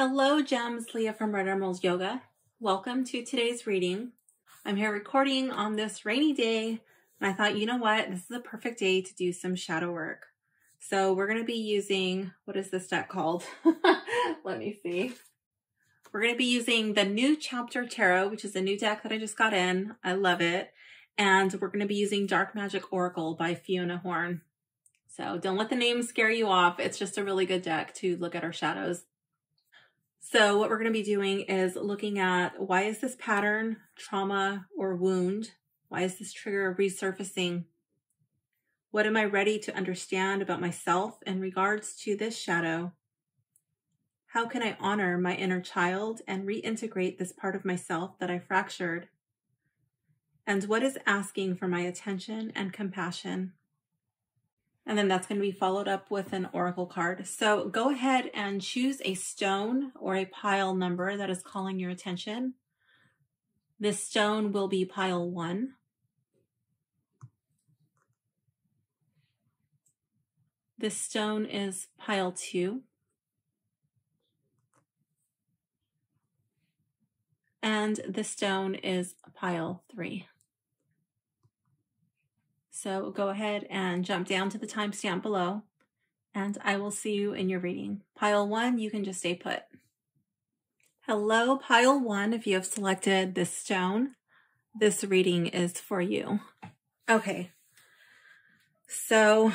Hello, Gems. Leah from Red Emeralds Yoga. Welcome to today's reading. I'm here recording on this rainy day, and I thought, you know what? This is a perfect day to do some shadow work. So we're going to be using, what is this deck called? Let me see. We're going to be using the New Chapter Tarot, which is a new deck that I just got in. I love it. And we're going to be using Dark Magic Oracle by Fiona Horne. So don't let the name scare you off. It's just a really good deck to look at our shadows. So what we're going to be doing is looking at, why is this pattern, trauma, or wound? Why is this trigger resurfacing? What am I ready to understand about myself in regards to this shadow? How can I honor my inner child and reintegrate this part of myself that I fractured? And what is asking for my attention and compassion? And then that's going to be followed up with an oracle card. So go ahead and choose a stone or a pile number that is calling your attention. This stone will be pile 1. This stone is pile 2. And this stone is pile 3. So go ahead and jump down to the timestamp below, and I will see you in your reading. Pile 1, you can just stay put. Hello, pile 1. If you have selected this stone, this reading is for you. Okay. So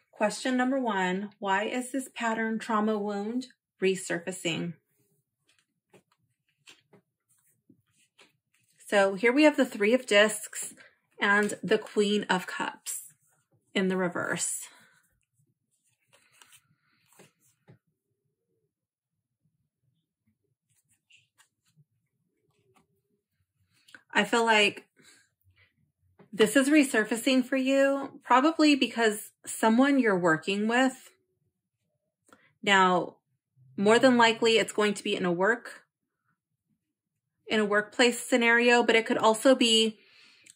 question number 1, why is this pattern, trauma, wound resurfacing? So here we have the 3 of Discs and the Queen of Cups in the reverse. I feel like this is resurfacing for you, probably because someone you're working with. Now, more than likely it's going to be in a workplace scenario, but it could also be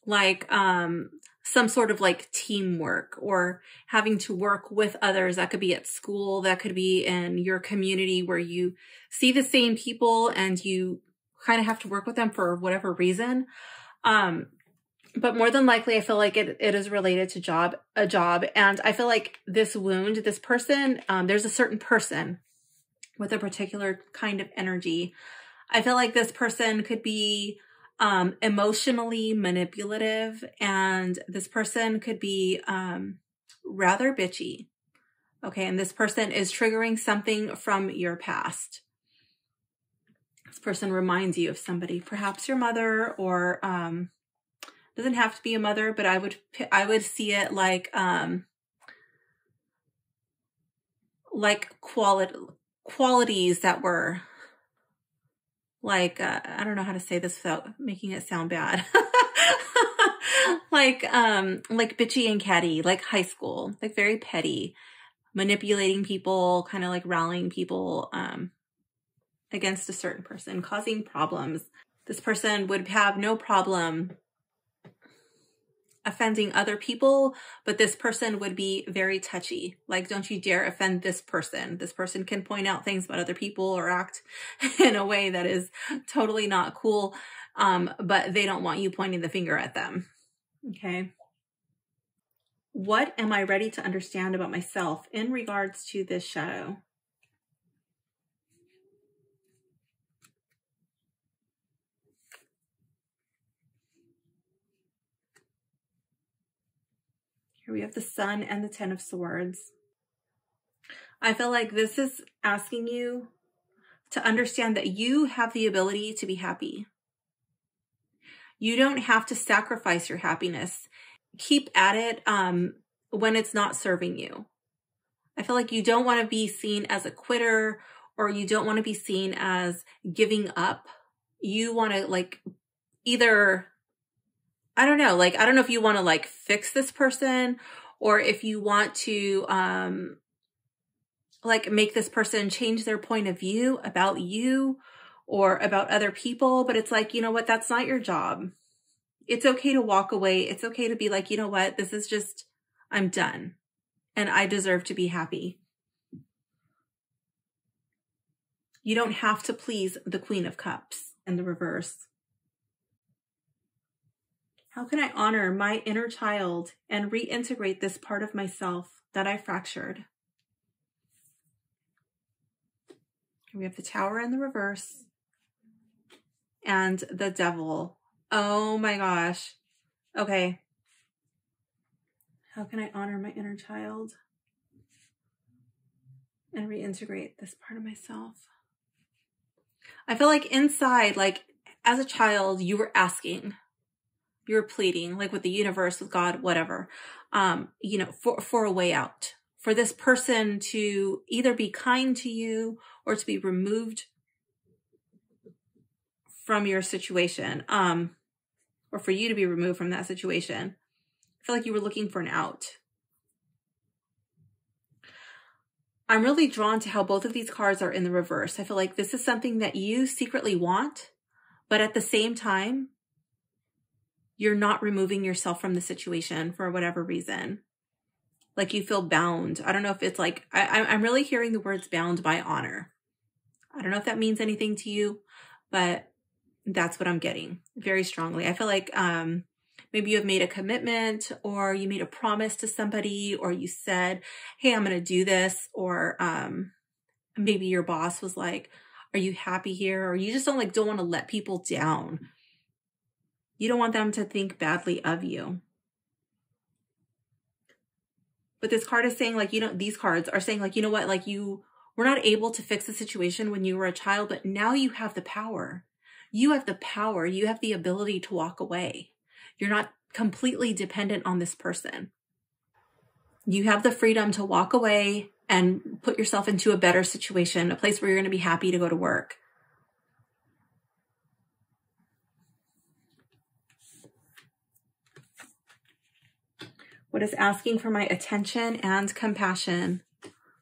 like some sort of like teamwork or having to work with others. That could be at school, that could be in your community where you see the same people and you kind of have to work with them for whatever reason. But more than likely, I feel like it is related to a job. And I feel like this wound, this person, there's a certain person with a particular kind of energy. I feel like this person could be emotionally manipulative, and this person could be rather bitchy. Okay, and this person is triggering something from your past. This person reminds you of somebody, perhaps your mother, or doesn't have to be a mother, but I would see it like qualities that were like, I don't know how to say this without making it sound bad. like bitchy and catty, like high school, like very petty, manipulating people, kind of like rallying people, against a certain person, causing problems. This person would have no problem offending other people, but this person would be very touchy. Like, don't you dare offend this person. This person can point out things about other people or act in a way that is totally not cool, but they don't want you pointing the finger at them. Okay. What am I ready to understand about myself in regards to this shadow? Here we have the Sun and the 10 of Swords. I feel like this is asking you to understand that you have the ability to be happy. You don't have to sacrifice your happiness. Keep at it when it's not serving you. I feel like you don't want to be seen as a quitter, or you don't want to be seen as giving up. You want to like either, I don't know if you want to like fix this person, or if you want to like make this person change their point of view about you or about other people. But it's like, you know what? That's not your job. It's okay to walk away. It's okay to be like, you know what? This is just, I'm done and I deserve to be happy. You don't have to please the Queen of Cups in the reverse. How can I honor my inner child and reintegrate this part of myself that I fractured? We have the Tower in the reverse and the Devil. Oh my gosh. Okay. How can I honor my inner child and reintegrate this part of myself? I feel like inside, like as a child, you were asking, you were pleading, like with the universe, with God, whatever, you know, for a way out, for this person to either be kind to you or to be removed from your situation, or for you to be removed from that situation. I feel like you were looking for an out. I'm really drawn to how both of these cards are in the reverse. I feel like this is something that you secretly want, but at the same time, you're not removing yourself from the situation for whatever reason. Like you feel bound. I don't know if it's like, I'm really hearing the words bound by honor. I don't know if that means anything to you, but that's what I'm getting very strongly. I feel like maybe you have made a commitment or you made a promise to somebody, or you said, hey, I'm going to do this. Or maybe your boss was like, are you happy here? Or you just don't want to let people down. You don't want them to think badly of you. But this card is saying like, you know, these cards are saying like, you know what, like you were not able to fix the situation when you were a child, but now you have the power. You have the power. You have the ability to walk away. You're not completely dependent on this person. You have the freedom to walk away and put yourself into a better situation, a place where you're going to be happy to go to work. What is asking for my attention and compassion?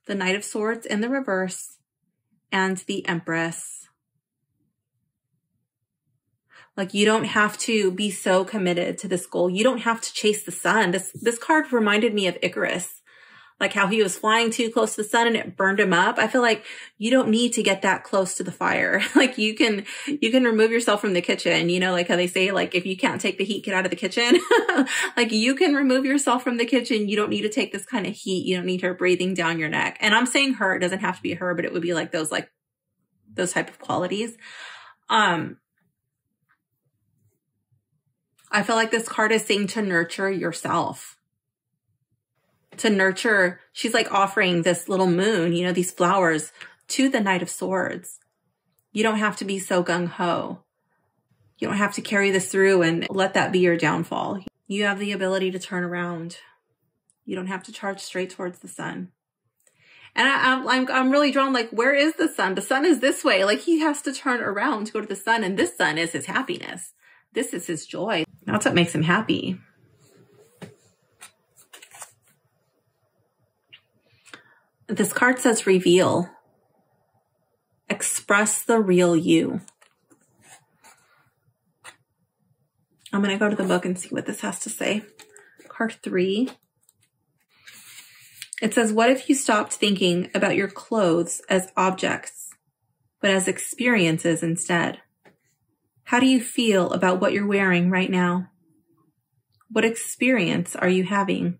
The Knight of Swords in the reverse and the Empress. Like you don't have to be so committed to this goal. You don't have to chase the sun. This card reminded me of Icarus, like how he was flying too close to the sun and it burned him up. I feel like you don't need to get that close to the fire. Like you can remove yourself from the kitchen. You know, like how they say, like, if you can't take the heat, get out of the kitchen. Like you can remove yourself from the kitchen. You don't need to take this kind of heat. You don't need her breathing down your neck. And I'm saying her, it doesn't have to be her, but it would be like those type of qualities. I feel like this card is saying to nurture yourself. To nurture, she's like offering this little moon, you know, these flowers to the Knight of Swords. You don't have to be so gung-ho. You don't have to carry this through and let that be your downfall. You have the ability to turn around. You don't have to charge straight towards the sun. And I'm really drawn, like, where is the sun? The sun is this way. Like he has to turn around to go to the sun, and this sun is his happiness. This is his joy. That's what makes him happy. This card says reveal. Express the real you. I'm going to go to the book and see what this has to say. Card 3. It says, what if you stopped thinking about your clothes as objects, but as experiences instead? How do you feel about what you're wearing right now? What experience are you having?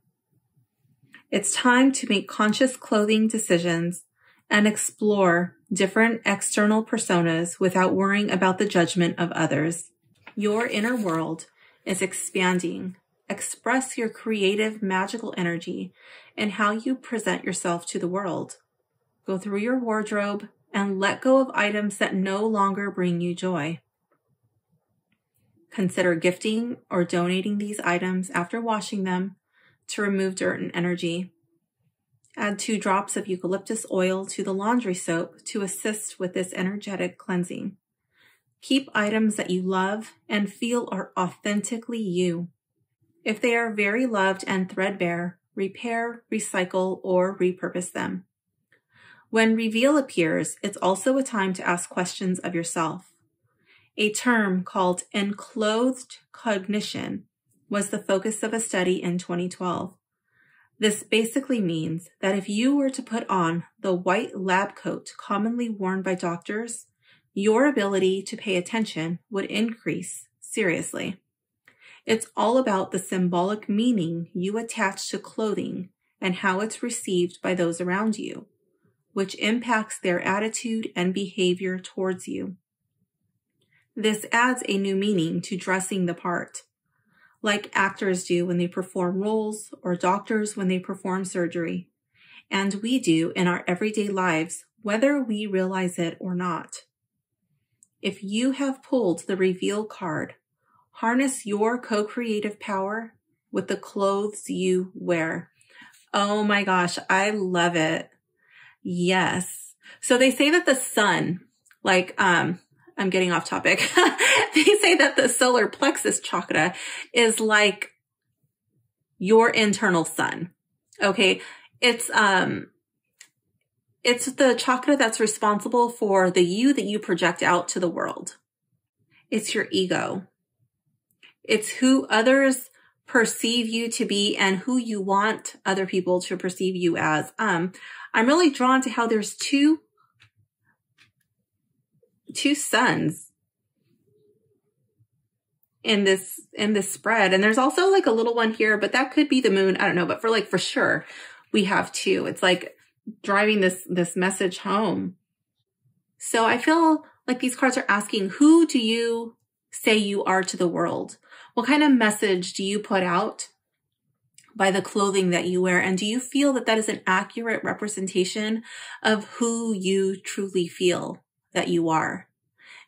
It's time to make conscious clothing decisions and explore different external personas without worrying about the judgment of others. Your inner world is expanding. Express your creative, magical energy in how you present yourself to the world. Go through your wardrobe and let go of items that no longer bring you joy. Consider gifting or donating these items after washing them to remove dirt and energy. Add 2 drops of eucalyptus oil to the laundry soap to assist with this energetic cleansing. Keep items that you love and feel are authentically you. If they are very loved and threadbare, repair, recycle, or repurpose them. When reveal appears, it's also a time to ask questions of yourself. A term called enclothed cognition was the focus of a study in 2012. This basically means that if you were to put on the white lab coat commonly worn by doctors, your ability to pay attention would increase seriously. It's all about the symbolic meaning you attach to clothing and how it's received by those around you, which impacts their attitude and behavior towards you. This adds a new meaning to dressing the part, like actors do when they perform roles or doctors when they perform surgery, and we do in our everyday lives, whether we realize it or not. If you have pulled the reveal card, harness your co-creative power with the clothes you wear. Oh my gosh, I love it. Yes. So they say that the sun, I'm getting off topic. They say that the solar plexus chakra is like your internal sun. Okay. It's the chakra that's responsible for the you that you project out to the world. It's your ego. It's who others perceive you to be and who you want other people to perceive you as. I'm really drawn to how there's two suns in this spread. And there's also like a little one here, but that could be the moon. I don't know, but for sure we have two. It's like driving this message home. So I feel like these cards are asking, who do you say you are to the world? What kind of message do you put out by the clothing that you wear? And do you feel that that is an accurate representation of who you truly feel that you are?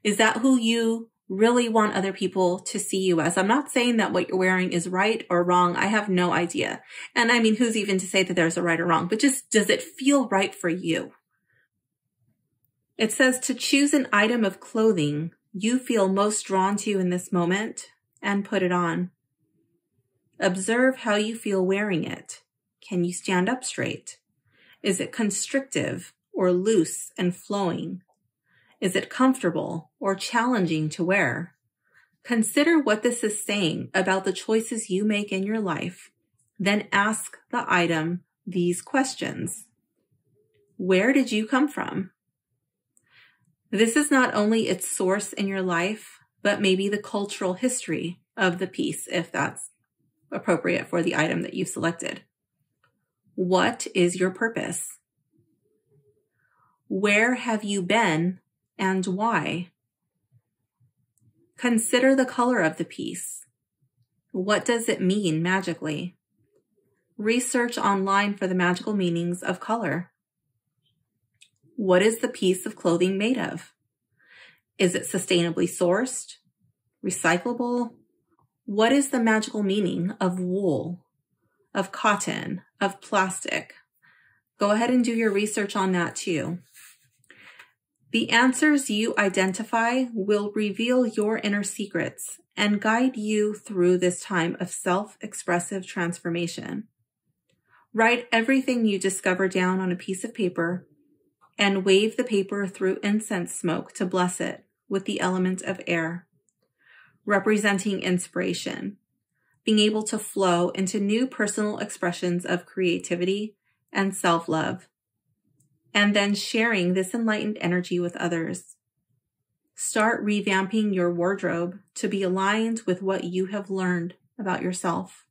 Is that who you really want other people to see you as? I'm not saying that what you're wearing is right or wrong. I have no idea. And I mean, who's even to say that there's a right or wrong, but just, does it feel right for you? It says to choose an item of clothing you feel most drawn to in this moment and put it on. Observe how you feel wearing it. Can you stand up straight? Is it constrictive or loose and flowing? Is it comfortable or challenging to wear? Consider what this is saying about the choices you make in your life. Then ask the item these questions. Where did you come from? This is not only its source in your life, but maybe the cultural history of the piece, if that's appropriate for the item that you've selected. What is your purpose? Where have you been and why? Consider the color of the piece. What does it mean magically? Research online for the magical meanings of color. What is the piece of clothing made of? Is it sustainably sourced? Recyclable? What is the magical meaning of wool, of cotton, of plastic? Go ahead and do your research on that too. The answers you identify will reveal your inner secrets and guide you through this time of self-expressive transformation. Write everything you discover down on a piece of paper and wave the paper through incense smoke to bless it with the element of air, representing inspiration, being able to flow into new personal expressions of creativity and self-love, and then sharing this enlightened energy with others. Start revamping your wardrobe to be aligned with what you have learned about yourself.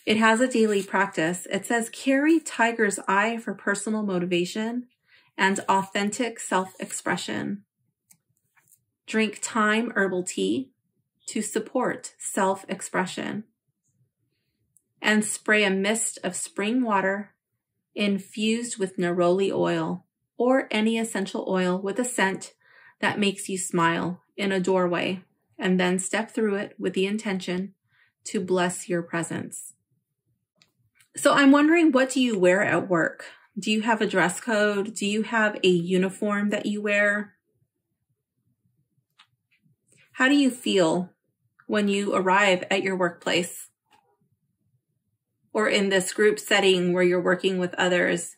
It has a daily practice. It says, carry tiger's eye for personal motivation and authentic self-expression. Drink thyme herbal tea to support self-expression. And spray a mist of spring water infused with neroli oil or any essential oil with a scent that makes you smile in a doorway, and then step through it with the intention to bless your presence. So I'm wondering, what do you wear at work? Do you have a dress code? Do you have a uniform that you wear? How do you feel when you arrive at your workplace or in this group setting where you're working with others?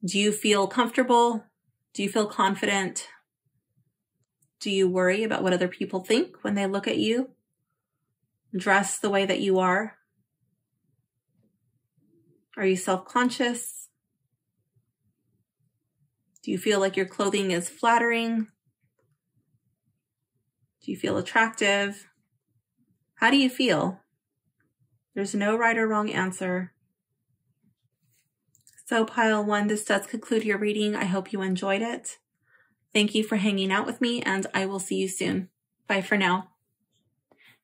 Do you feel comfortable? Do you feel confident? Do you worry about what other people think when they look at you dressed the way that you are? Are you self-conscious? Do you feel like your clothing is flattering? Do you feel attractive? How do you feel? There's no right or wrong answer. So pile 1, this does conclude your reading. I hope you enjoyed it. Thank you for hanging out with me, and I will see you soon. Bye for now.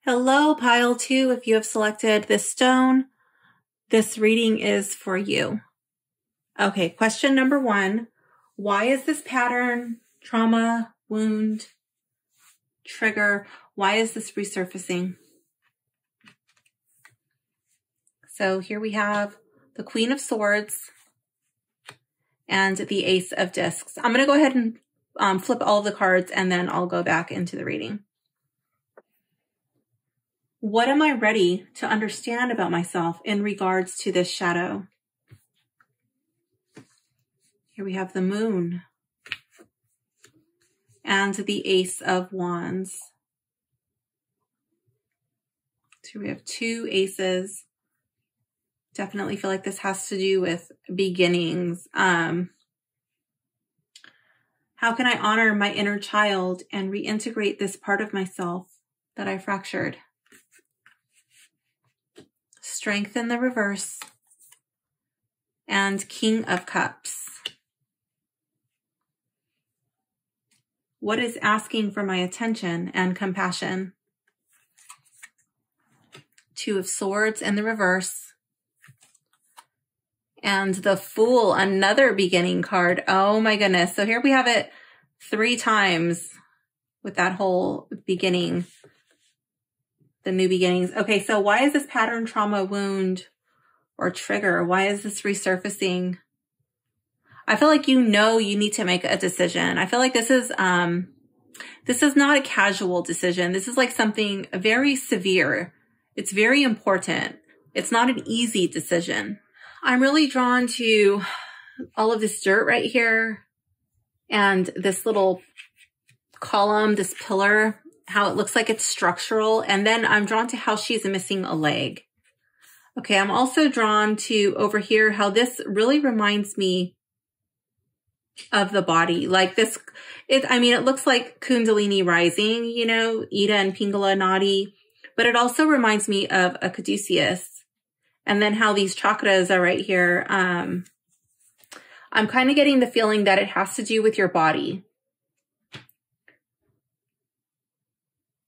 Hello, pile 2. If you have selected this stone, this reading is for you. Okay, question number 1. Why is this pattern, trauma, wound, trigger, why is this resurfacing? So here we have the Queen of Swords and the Ace of Discs. I'm going to go ahead and flip all of the cards, and then I'll go back into the reading. What am I ready to understand about myself in regards to this shadow? Here we have the Moon and the Ace of Wands. So we have 2 aces. Definitely feel like this has to do with beginnings. How can I honor my inner child and reintegrate this part of myself that I fractured? Strength in the reverse and King of Cups. What is asking for my attention and compassion? 2 of Swords in the reverse. And the Fool, another beginning card. Oh my goodness. So here we have it 3 times with that whole beginning, the new beginnings. Okay, so why is this pattern, trauma, wound, or trigger? Why is this resurfacing? I feel like you need to make a decision. I feel like this is not a casual decision. This is like something very severe. It's very important. It's not an easy decision. I'm really drawn to all of this dirt right here and this little column, this pillar, how it looks like it's structural. And then I'm drawn to how she's missing a leg. Okay, I'm also drawn to over here how this really reminds me of the body. Like this, it looks like Kundalini rising, you know, Ida and Pingala Nadi, but it also reminds me of a Caduceus. And then how these chakras are right here. I'm kind of getting the feeling that it has to do with your body.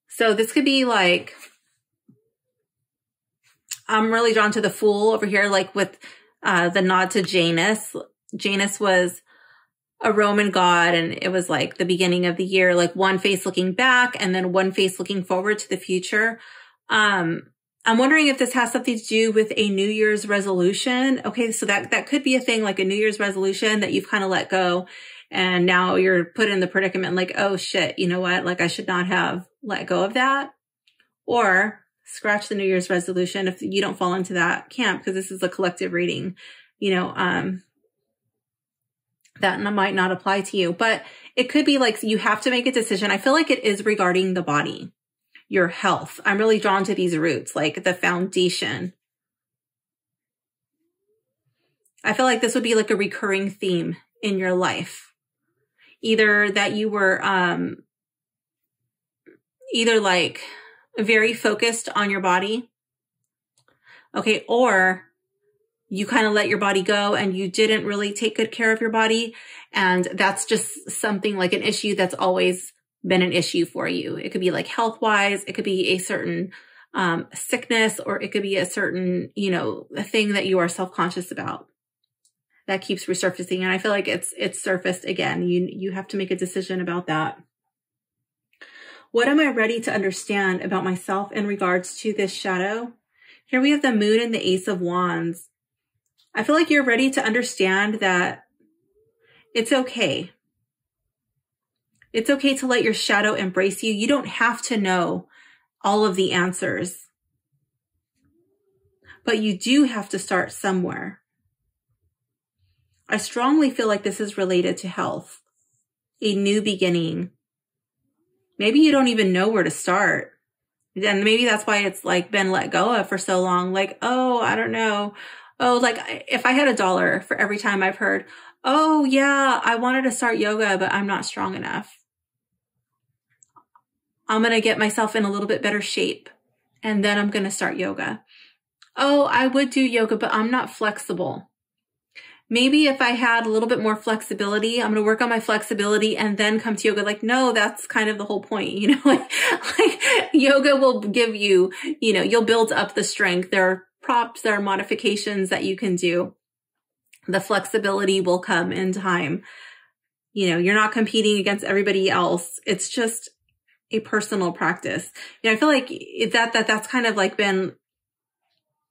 So this could be like, I'm really drawn to the Fool over here, like with the nod to Janus. Janus was a Roman god, and it was like the beginning of the year, like one face looking back and then one face looking forward to the future. I'm wondering if this has something to do with a New Year's resolution. Okay, so that could be a thing, like a New Year's resolution that you've kind of let go, and now you're put in the predicament like, oh shit, you know what? Like I should not have let go of that. Or scratch the New Year's resolution if you don't fall into that camp, because this is a collective reading, you know, that might not apply to you, but it could be like you have to make a decision. I feel like it is regarding the body, your health. I'm really drawn to these roots, like the foundation. I feel like this would be like a recurring theme in your life. Either that you were either like very focused on your body, okay, or you kind of let your body go and you didn't really take good care of your body. And that's just something like an issue that's always been an issue for you. It could be like health-wise, it could be a certain sickness, or it could be a certain, you know, a thing that you are self-conscious about that keeps resurfacing. And I feel like it's surfaced again. You have to make a decision about that. What am I ready to understand about myself in regards to this shadow? Here we have the Moon and the Ace of Wands. I feel like you're ready to understand that it's okay. It's okay to let your shadow embrace you. You don't have to know all of the answers, but you do have to start somewhere. I strongly feel like this is related to health, a new beginning. Maybe you don't even know where to start. And maybe that's why it's like been let go of for so long. Like, oh, I don't know. Oh, like if I had $1 for every time I've heard, oh yeah, I wanted to start yoga, but I'm not strong enough. I'm going to get myself in a little bit better shape, and then I'm going to start yoga. Oh, I would do yoga, but I'm not flexible. Maybe if I had a little bit more flexibility, I'm going to work on my flexibility and then come to yoga. Like, no, that's kind of the whole point. You know, like yoga will give you, you know, you'll build up the strength. There are props, there are modifications that you can do. The flexibility will come in time. You know, you're not competing against everybody else. It's just a personal practice. You know, I feel like that's kind of like been,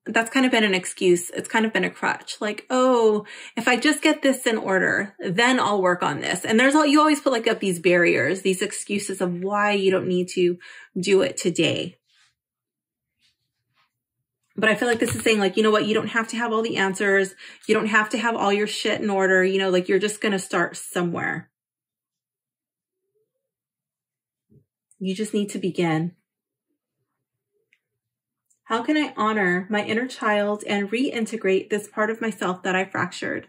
that's kind of been an excuse. It's kind of been a crutch. Like, oh, if I just get this in order, then I'll work on this. And you always put like up these barriers, these excuses of why you don't need to do it today. But I feel like this is saying like, you know what? You don't have to have all the answers. You don't have to have all your shit in order. You know, like you're just going to start somewhere. You just need to begin. How can I honor my inner child and reintegrate this part of myself that I fractured?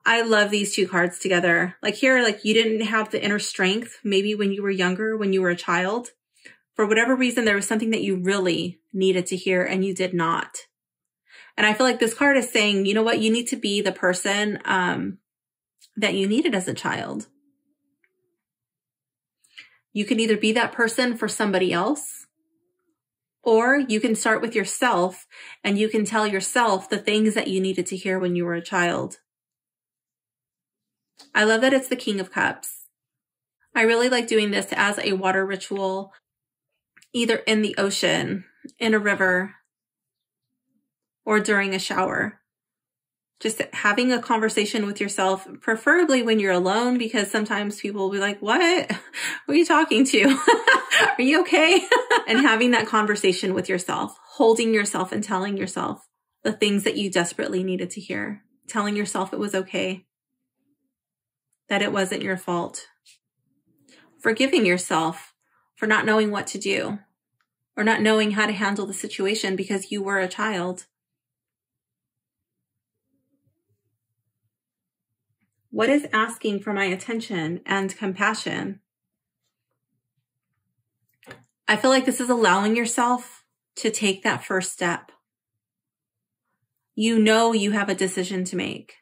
I love these two cards together. Like here, like you didn't have the inner strength, maybe when you were younger, when you were a child. For whatever reason, there was something that you really needed to hear and you did not. And I feel like this card is saying, you know what? You need to be the person that you needed as a child. You can either be that person for somebody else, or you can start with yourself and you can tell yourself the things that you needed to hear when you were a child. I love that it's the King of Cups. I really like doing this as a water ritual, either in the ocean, in a river, or during a shower. Just having a conversation with yourself, preferably when you're alone, because sometimes people will be like, what? Who are you talking to? Are you okay? And having that conversation with yourself, holding yourself and telling yourself the things that you desperately needed to hear, telling yourself it was okay, that it wasn't your fault, forgiving yourself for not knowing what to do or not knowing how to handle the situation because you were a child. What is asking for my attention and compassion? I feel like this is allowing yourself to take that first step. You know you have a decision to make.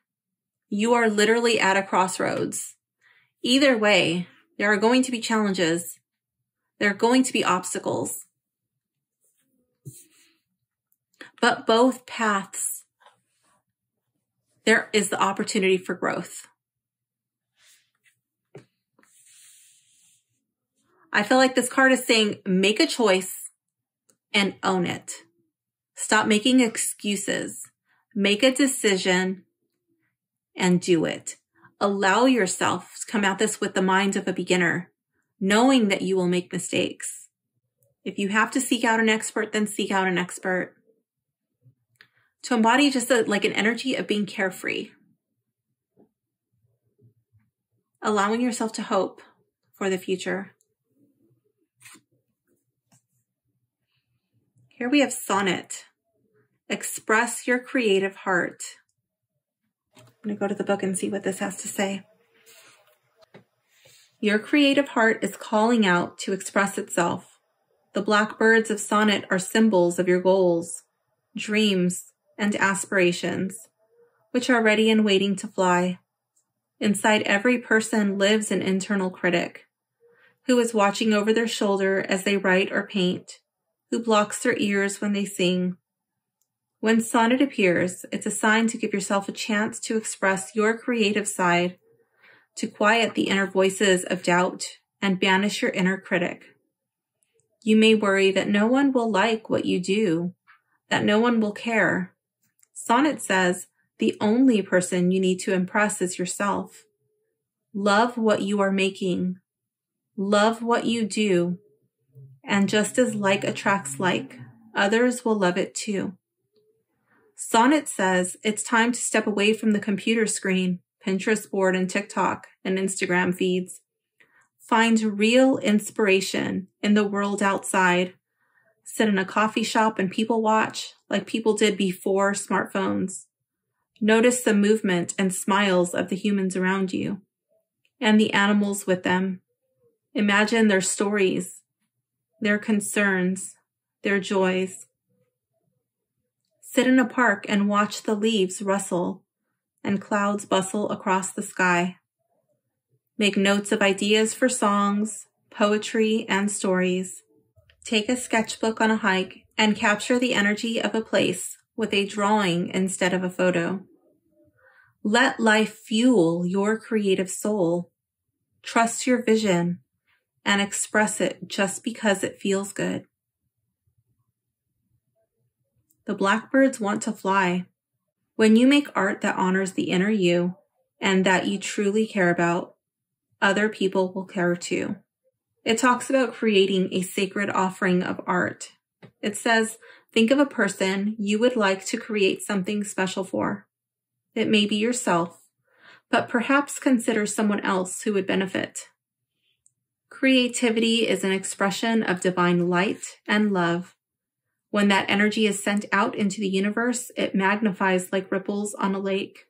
You are literally at a crossroads. Either way, there are going to be challenges. There are going to be obstacles. But both paths, there is the opportunity for growth. I feel like this card is saying, make a choice and own it. Stop making excuses. Make a decision and do it. Allow yourself to come at this with the mind of a beginner, knowing that you will make mistakes. If you have to seek out an expert, then seek out an expert. To embody just like an energy of being carefree. Allowing yourself to hope for the future. Here we have sonnet. Express your creative heart. I'm going to go to the book and see what this has to say. Your creative heart is calling out to express itself. The blackbirds of sonnet are symbols of your goals, dreams, and aspirations, which are ready and waiting to fly. Inside every person lives an internal critic, who is watching over their shoulder as they write or paint, who blocks their ears when they sing. When sonnet appears, it's a sign to give yourself a chance to express your creative side, to quiet the inner voices of doubt and banish your inner critic. You may worry that no one will like what you do, that no one will care. Sonnet says the only person you need to impress is yourself. Love what you are making. Love what you do. And just as like attracts like, others will love it too. Sonnet says it's time to step away from the computer screen, Pinterest board, and TikTok and Instagram feeds. Find real inspiration in the world outside. Sit in a coffee shop and people watch. like people did before smartphones. Notice the movement and smiles of the humans around you and the animals with them. Imagine their stories, their concerns, their joys. Sit in a park and watch the leaves rustle and clouds bustle across the sky. Make notes of ideas for songs, poetry, and stories. Take a sketchbook on a hike and capture the energy of a place with a drawing instead of a photo. Let life fuel your creative soul. Trust your vision and express it just because it feels good. The blackbirds want to fly. When you make art that honors the inner you and that you truly care about, other people will care too. It talks about creating a sacred offering of art. It says, think of a person you would like to create something special for. It may be yourself, but perhaps consider someone else who would benefit. Creativity is an expression of divine light and love. When that energy is sent out into the universe, it magnifies like ripples on a lake.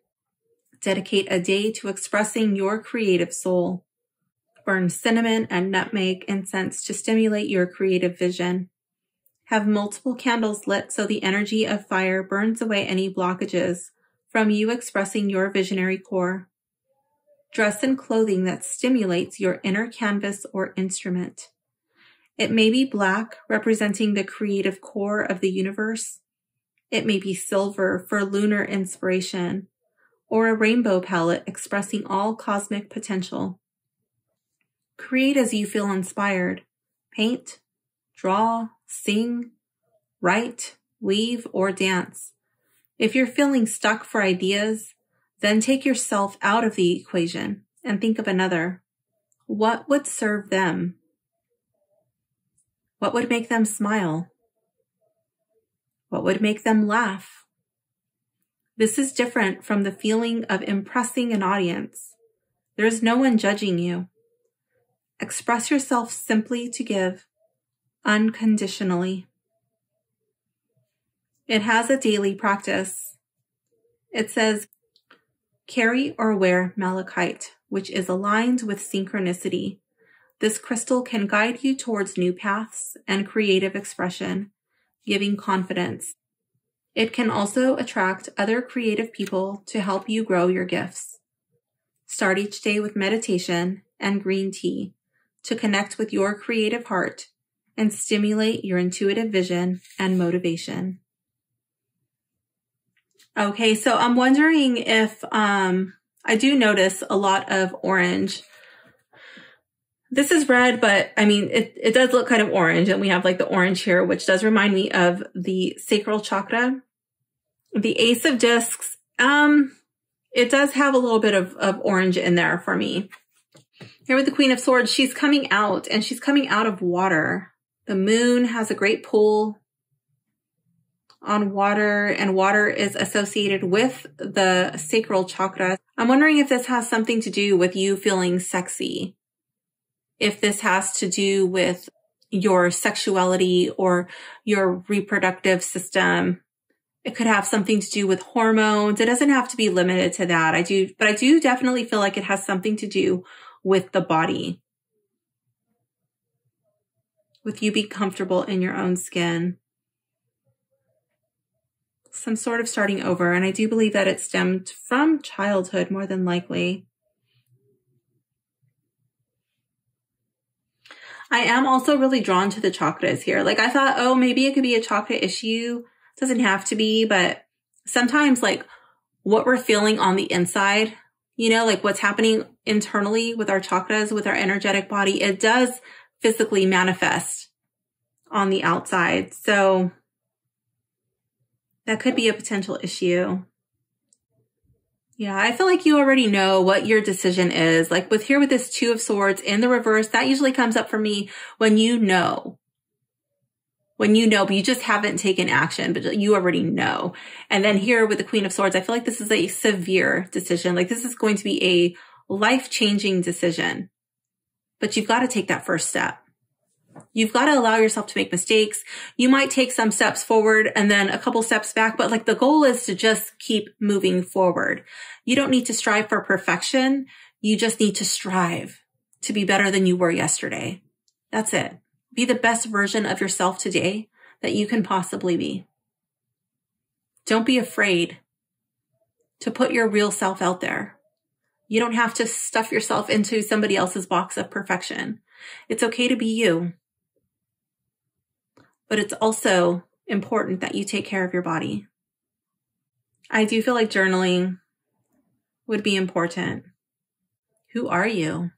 Dedicate a day to expressing your creative soul. Burn cinnamon and nutmeg incense to stimulate your creative vision. Have multiple candles lit so the energy of fire burns away any blockages from you expressing your visionary core. Dress in clothing that stimulates your inner canvas or instrument. It may be black, representing the creative core of the universe. It may be silver for lunar inspiration, or a rainbow palette expressing all cosmic potential. Create as you feel inspired. Paint, draw, sing, write, weave, or dance. If you're feeling stuck for ideas, then take yourself out of the equation and think of another. What would serve them? What would make them smile? What would make them laugh? This is different from the feeling of impressing an audience. There is no one judging you. Express yourself simply to give, unconditionally. It has a daily practice. It says, carry or wear malachite, which is aligned with synchronicity. This crystal can guide you towards new paths and creative expression, giving confidence. It can also attract other creative people to help you grow your gifts. Start each day with meditation and green tea to connect with your creative heart and stimulate your intuitive vision and motivation. Okay, so I'm wondering if I do notice a lot of orange. This is red, but I mean, it does look kind of orange, and we have like the orange here, which does remind me of the sacral chakra. The Ace of Discs, it does have a little bit of orange in there for me. Here with the Queen of Swords, she's coming out, and she's coming out of water. The moon has a great pull on water, and water is associated with the sacral chakra. I'm wondering if this has something to do with you feeling sexy. If this has to do with your sexuality or your reproductive system. It could have something to do with hormones. It doesn't have to be limited to that. But I do definitely feel like it has something to do with the body. With you being comfortable in your own skin. Some sort of starting over. And I do believe that it stemmed from childhood more than likely. I am also really drawn to the chakras here. Like I thought, oh, maybe it could be a chakra issue. It doesn't have to be, but sometimes like what we're feeling on the inside, you know, like what's happening internally with our chakras, with our energetic body, it does physically manifest on the outside. So that could be a potential issue. Yeah, I feel like you already know what your decision is. Like with this Two of Swords in the reverse, that usually comes up for me when you know. When you know, but you just haven't taken action, but you already know. And then here with the Queen of Swords, I feel like this is a severe decision. Like this is going to be a life-changing decision. But you've got to take that first step. You've got to allow yourself to make mistakes. You might take some steps forward and then a couple steps back, but like the goal is to just keep moving forward. You don't need to strive for perfection. You just need to strive to be better than you were yesterday. That's it. Be the best version of yourself today that you can possibly be. Don't be afraid to put your real self out there. You don't have to stuff yourself into somebody else's box of perfection. It's okay to be you. But it's also important that you take care of your body. I do feel like journaling would be important. Who are you?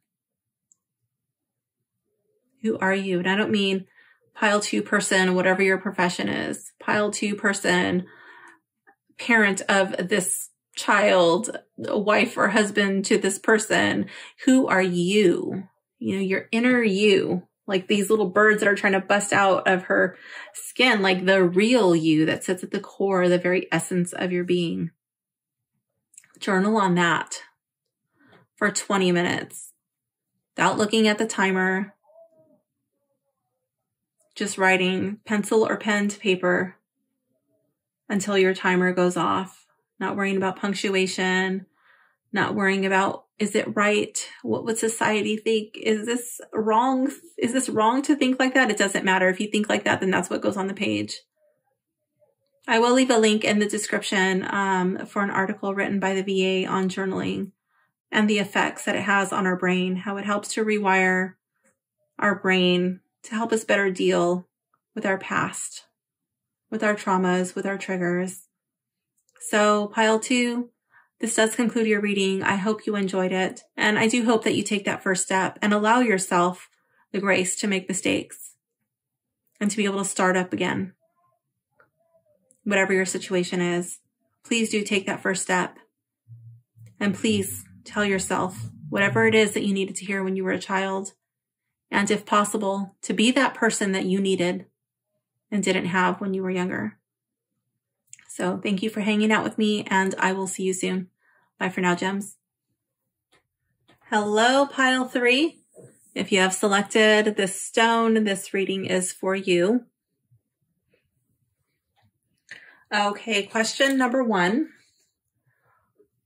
Who are you? And I don't mean pile 2 person, whatever your profession is, pile 2 person, parent of this child, wife or husband to this person. Who are you? You know, your inner you, like these little birds that are trying to bust out of her skin, like the real you that sits at the core, the very essence of your being. Journal on that for 20 minutes without looking at the timer. Just writing pencil or pen to paper until your timer goes off. Not worrying about punctuation, not worrying about, is it right? What would society think? Is this wrong? Is this wrong to think like that? It doesn't matter. If you think like that, then that's what goes on the page. I will leave a link in the description for an article written by the VA on journaling and the effects that it has on our brain, how it helps to rewire our brain to help us better deal with our past, with our traumas, with our triggers. So pile 2, this does conclude your reading. I hope you enjoyed it. And I do hope that you take that first step and allow yourself the grace to make mistakes and to be able to start up again. Whatever your situation is, please do take that first step. And please tell yourself whatever it is that you needed to hear when you were a child. And if possible, to be that person that you needed and didn't have when you were younger. So thank you for hanging out with me, and I will see you soon. Bye for now, gems. Hello, pile 3. If you have selected this stone, this reading is for you. Okay, question number 1.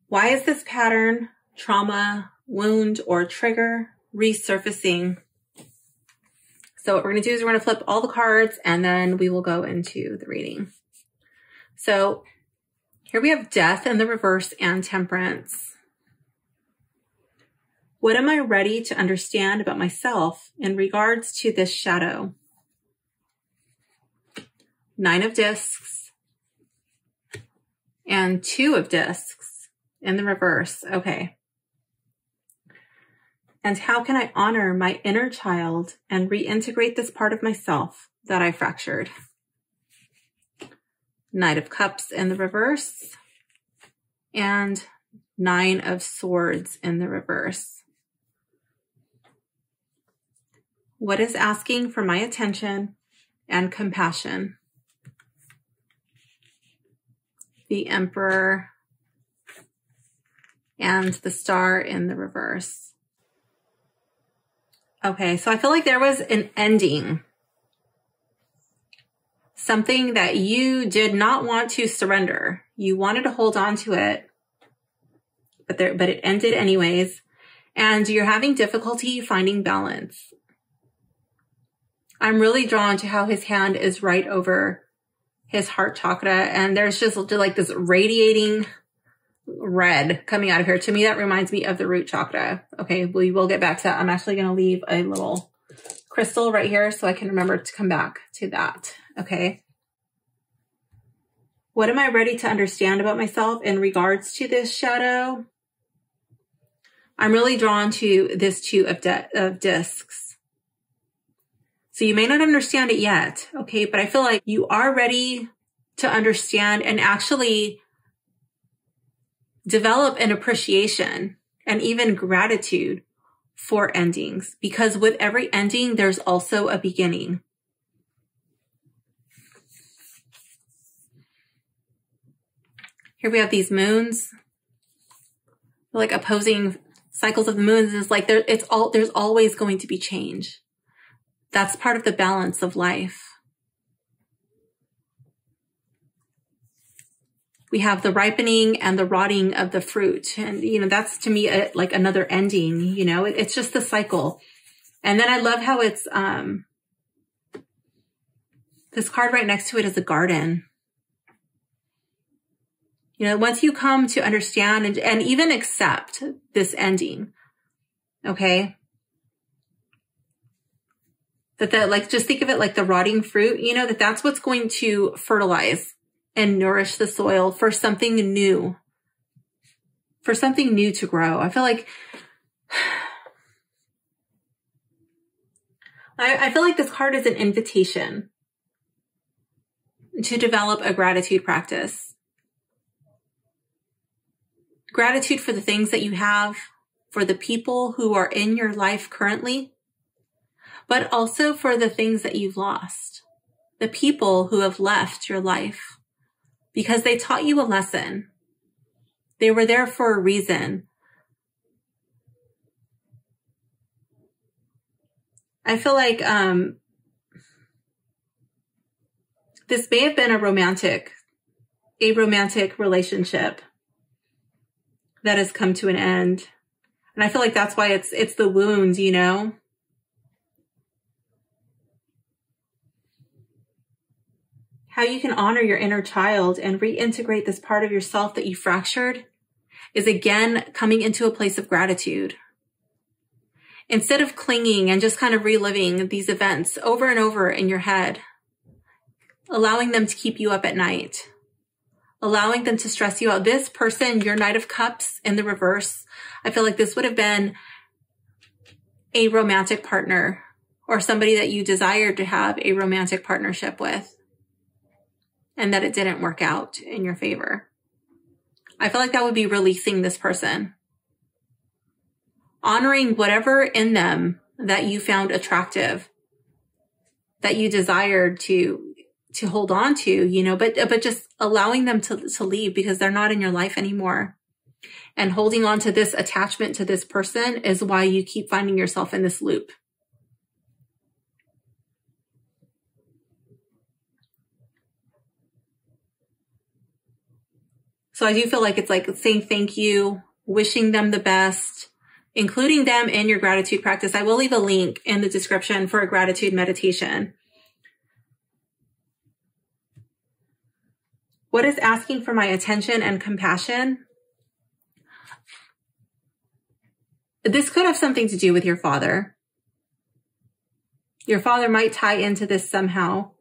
Why is this pattern, trauma, wound, or trigger resurfacing? So what we're going to do is we're going to flip all the cards, and then we will go into the reading. So here we have Death in the reverse and Temperance. What am I ready to understand about myself in regards to this shadow? 9 of Discs and 2 of Discs in the reverse. Okay. And how can I honor my inner child and reintegrate this part of myself that I fractured? Knight of Cups in the reverse and 9 of Swords in the reverse. What is asking for my attention and compassion? The Emperor and the Star in the reverse. Okay, so I feel like there was an ending. Something that you did not want to surrender. You wanted to hold on to it, but it ended anyways. And you're having difficulty finding balance. I'm really drawn to how his hand is right over his heart chakra. And there's just like this radiating red coming out of here. To me, that reminds me of the root chakra. Okay, we will get back to that. I'm actually going to leave a little crystal right here so I can remember to come back to that. Okay. What am I ready to understand about myself in regards to this shadow? I'm really drawn to this 2 of Discs. So you may not understand it yet, okay? But I feel like you are ready to understand and actually develop an appreciation and even gratitude for endings. Because with every ending, there's also a beginning. Here we have these moons, like opposing cycles of the moons. Is like there's always going to be change. That's part of the balance of life. We have the ripening and the rotting of the fruit. And, that's to me like another ending, it's just the cycle. And then I love how it's, this card right next to it is a garden. Once you come to understand and even accept this ending, okay? That like, just think of it like the rotting fruit, that's what's going to fertilize and nourish the soil for something new to grow. I feel like, this card is an invitation to develop a gratitude practice. Gratitude for the things that you have, for the people who are in your life currently, but also for the things that you've lost, the people who have left your life. Because they taught you a lesson. They were there for a reason. I feel like this may have been a romantic relationship that has come to an end. And I feel like that's why it's the wounds, How you can honor your inner child and reintegrate this part of yourself that you fractured is again coming into a place of gratitude. Instead of clinging and just kind of reliving these events over and over in your head, allowing them to keep you up at night, allowing them to stress you out. This person, your Knight of Cups in the reverse, I feel like this would have been a romantic partner or somebody that you desired to have a romantic partnership with, and that it didn't work out in your favor. I feel like that would be releasing this person. Honoring whatever in them that you found attractive, that you desired to hold on to, but just allowing them to leave because they're not in your life anymore. And holding on to this attachment to this person is why you keep finding yourself in this loop. So I do feel like it's like saying thank you, wishing them the best, including them in your gratitude practice. I will leave a link in the description for a gratitude meditation. What is asking for my attention and compassion? This could have something to do with your father. Your father might tie into this somehow.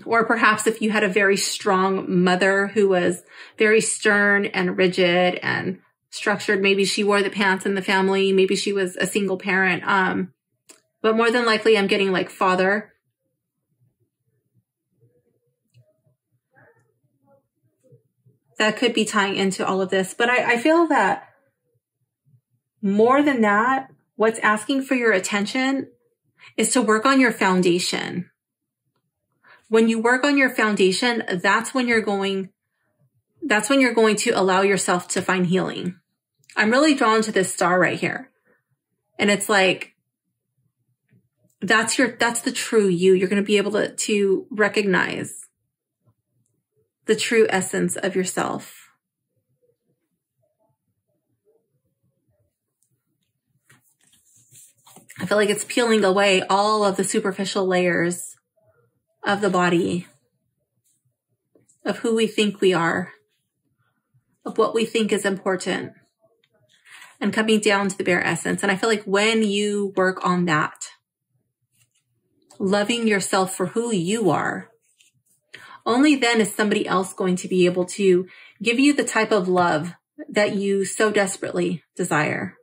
Or perhaps if you had a very strong mother who was very stern and rigid and structured, maybe she wore the pants in the family, maybe she was a single parent. But more than likely, I'm getting like father. That could be tying into all of this. But I feel that more than that, what's asking for your attention is to work on your foundation. When you work on your foundation, that's when you're going to allow yourself to find healing. I'm really drawn to this star right here. And it's like, that's the true you. You're going to be able to recognize the true essence of yourself. I feel like it's peeling away all of the superficial layers of the body, of who we think we are, of what we think is important, and coming down to the bare essence. And I feel like when you work on that, loving yourself for who you are, only then is somebody else going to be able to give you the type of love that you so desperately desire.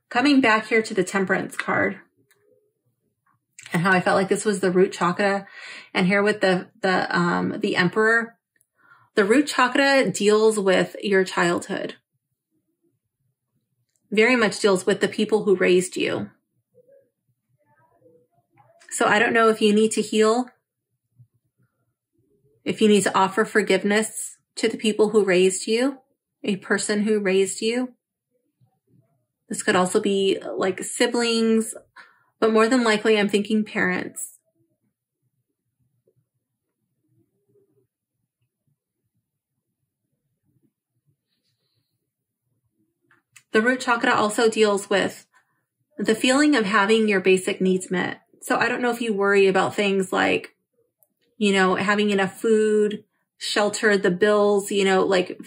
Coming back here to the Temperance card, and how I felt like this was the root chakra, and here with the Emperor, the root chakra deals with your childhood. Very much deals with the people who raised you. So I don't know if you need to heal, if you need to offer forgiveness to the people who raised you, a person who raised you. This could also be like siblings, but more than likely I'm thinking parents. The root chakra also deals with the feeling of having your basic needs met. So I don't know if you worry about things like, you know, having enough food, shelter, the bills, you know, like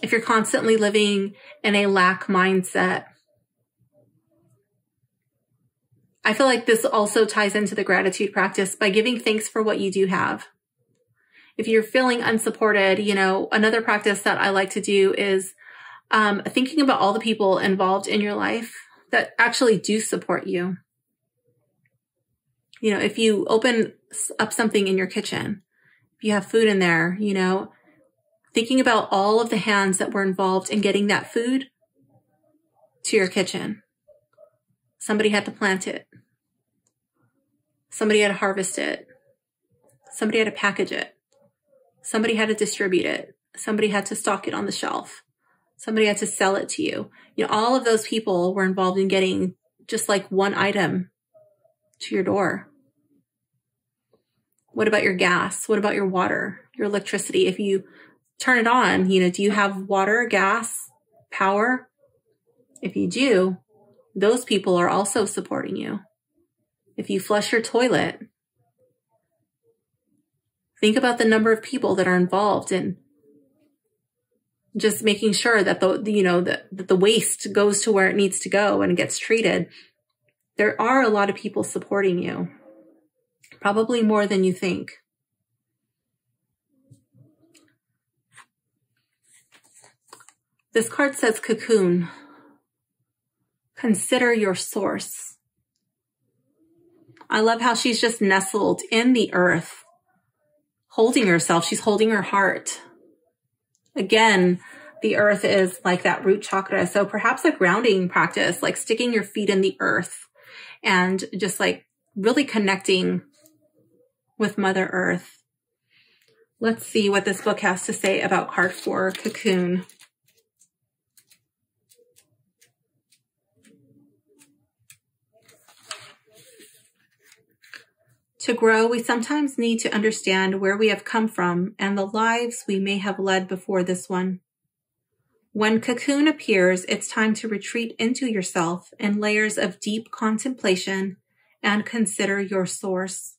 if you're constantly living in a lack mindset. I feel like this also ties into the gratitude practice by giving thanks for what you do have. If you're feeling unsupported, you know, another practice that I like to do is thinking about all the people involved in your life that actually do support you. You know, if you open up something in your kitchen, if you have food in there, you know, thinking about all of the hands that were involved in getting that food to your kitchen. Somebody had to plant it. Somebody had to harvest it. Somebody had to package it. Somebody had to distribute it. Somebody had to stock it on the shelf. Somebody had to sell it to you. You know, all of those people were involved in getting just like one item to your door. What about your gas? What about your water, your electricity? If you turn it on, you know, do you have water, gas, power? If you do, those people are also supporting you. If you flush your toilet, think about the number of people that are involved in just making sure that the waste goes to where it needs to go and gets treated. There are a lot of people supporting you, probably more than you think. This card says cocoon. Consider your source. I love how she's just nestled in the earth, holding herself. She's holding her heart. Again, the earth is like that root chakra. So perhaps a grounding practice, like sticking your feet in the earth and just like really connecting with Mother Earth. Let's see what this book has to say about card 4, cocoon. To grow, we sometimes need to understand where we have come from and the lives we may have led before this one. When cocoon appears, it's time to retreat into yourself in layers of deep contemplation and consider your source.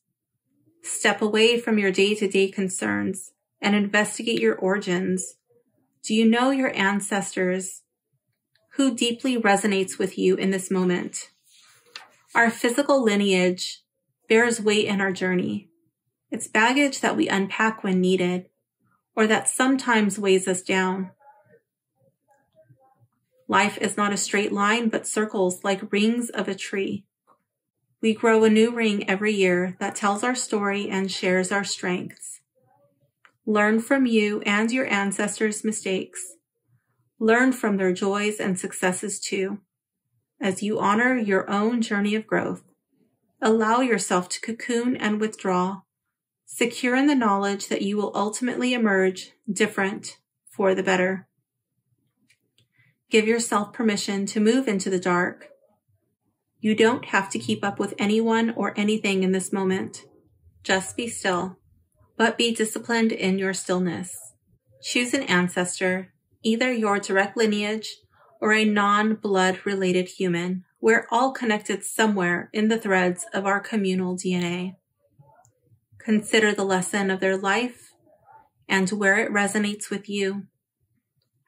Step away from your day-to-day concerns and investigate your origins. Do you know your ancestors? Who deeply resonates with you in this moment? Our physical lineage bears weight in our journey. It's baggage that we unpack when needed, or that sometimes weighs us down. Life is not a straight line, but circles like rings of a tree. We grow a new ring every year that tells our story and shares our strengths. Learn from you and your ancestors' mistakes. Learn from their joys and successes too. As you honor your own journey of growth, allow yourself to cocoon and withdraw, secure in the knowledge that you will ultimately emerge different for the better. Give yourself permission to move into the dark. You don't have to keep up with anyone or anything in this moment. Just be still, but be disciplined in your stillness. Choose an ancestor, either your direct lineage or a non-blood related human. We're all connected somewhere in the threads of our communal DNA. Consider the lesson of their life and where it resonates with you.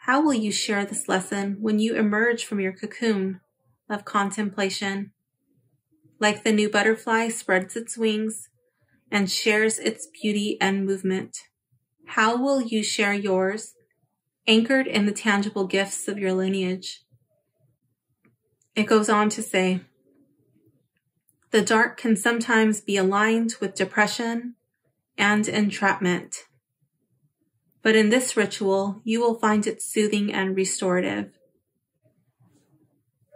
How will you share this lesson when you emerge from your cocoon of contemplation? Like the new butterfly spreads its wings and shares its beauty and movement. How will you share yours, anchored in the tangible gifts of your lineage? It goes on to say, the dark can sometimes be aligned with depression and entrapment. But in this ritual, you will find it soothing and restorative.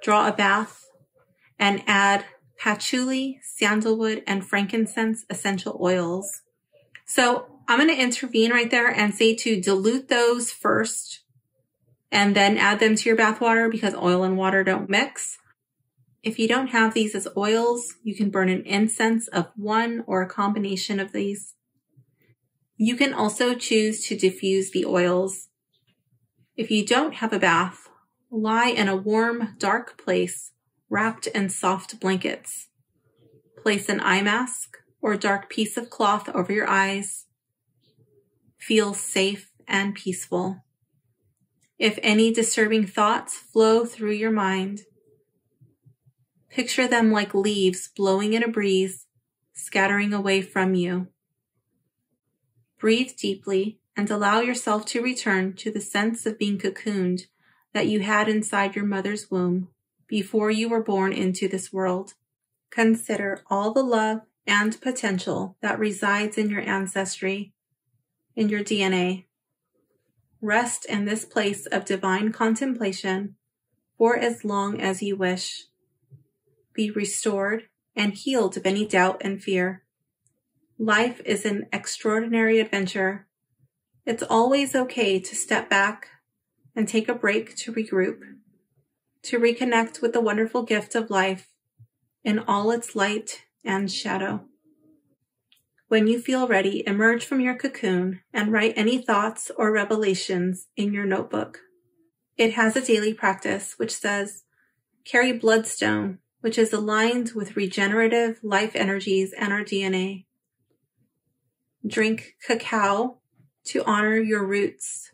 Draw a bath and add patchouli, sandalwood, and frankincense essential oils. So I'm going to intervene right there and say to dilute those first and then add them to your bath water because oil and water don't mix. If you don't have these as oils, you can burn an incense of one or a combination of these. You can also choose to diffuse the oils. If you don't have a bath, lie in a warm, dark place wrapped in soft blankets. Place an eye mask or dark piece of cloth over your eyes. Feel safe and peaceful. If any disturbing thoughts flow through your mind, picture them like leaves blowing in a breeze, scattering away from you. Breathe deeply and allow yourself to return to the sense of being cocooned that you had inside your mother's womb before you were born into this world. Consider all the love and potential that resides in your ancestry, in your DNA. Rest in this place of divine contemplation for as long as you wish. Be restored and healed of any doubt and fear. Life is an extraordinary adventure. It's always okay to step back and take a break to regroup, to reconnect with the wonderful gift of life in all its light and shadow. When you feel ready, emerge from your cocoon and write any thoughts or revelations in your notebook. It has a daily practice which says, carry bloodstone, which is aligned with regenerative life energies and our DNA. Drink cacao to honor your roots.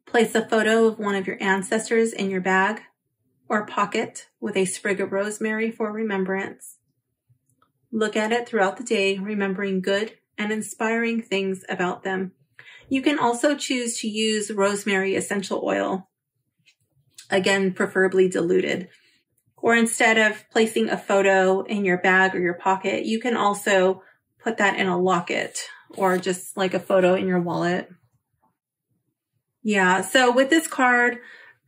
Place a photo of one of your ancestors in your bag or pocket with a sprig of rosemary for remembrance. Look at it throughout the day, remembering good and inspiring things about them. You can also choose to use rosemary essential oil, again, preferably diluted. Or instead of placing a photo in your bag or your pocket, you can also put that in a locket or just like a photo in your wallet. Yeah, so with this card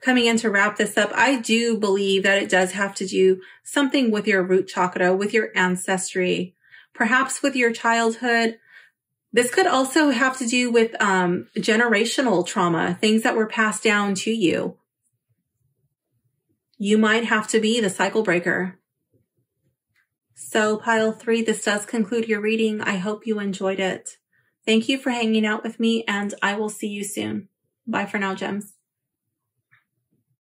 coming in to wrap this up, I do believe that it does have to do something with your root chakra, with your ancestry, perhaps with your childhood. This could also have to do with generational trauma, things that were passed down to you. You might have to be the cycle breaker. So pile 3, this does conclude your reading. I hope you enjoyed it. Thank you for hanging out with me, and I will see you soon. Bye for now, gems.